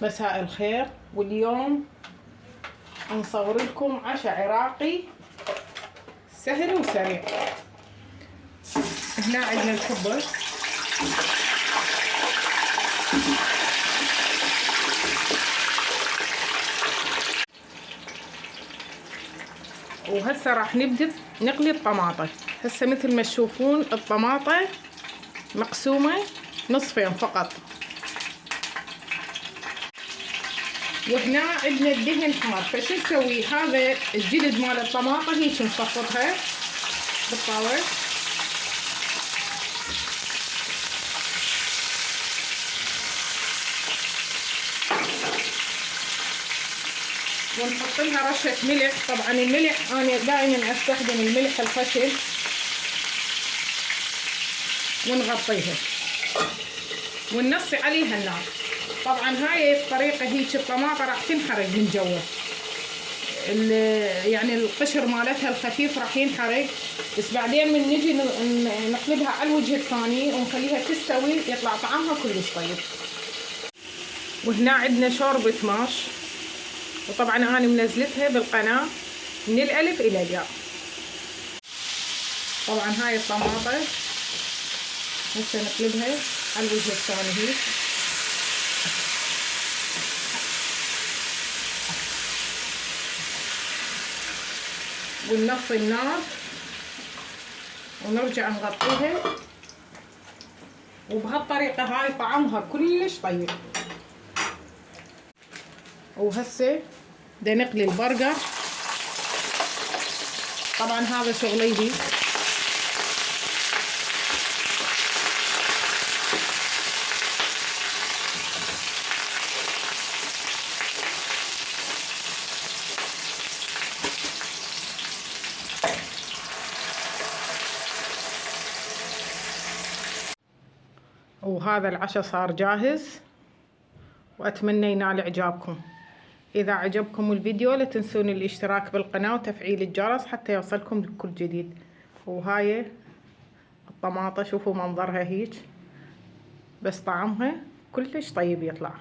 مساء الخير، واليوم نصور لكم عشاء عراقي سهل وسريع. هنا عندنا الكبة، وهسه راح نبدأ نقلي الطماطة. هسه مثل ما تشوفون الطماطة مقسومة نصفين فقط. وهنا عندنا الدهن حار، فشو نسوي؟ هذا الجلد مال الطماطة هيك نصفطها بالطاولة، ونحط لها رشة ملح. طبعا الملح انا دائما استخدم الملح الخشن، ونغطيها وننصي عليها النار. طبعا هاي الطريقة هيك الطماطة راح تنحرق من جوا، يعني القشر مالتها الخفيف راح ينحرق، بس بعدين من نجي نقلبها على الوجه الثاني ونخليها تستوي يطلع طعمها كلش طيب. وهنا عندنا شوربة ماش، وطبعا انا منزلتها بالقناة من الالف الى الياء. طبعا هاي الطماطة هسه نقلبها على الوجه الثاني هيك، وننصي النار ونرجع نغطيها. وبهالطريقة هاي طعمها كلش طيب. وهسه بدنا نقلي البرجر. طبعا هذا شغلي. وهذا العشاء صار جاهز، وأتمنى ينال إعجابكم. إذا عجبكم الفيديو لا تنسون الاشتراك بالقناة وتفعيل الجرس حتى يوصلكم كل جديد. وهاي الطماطة شوفوا منظرها هيك، بس طعمها كلش طيب يطلع.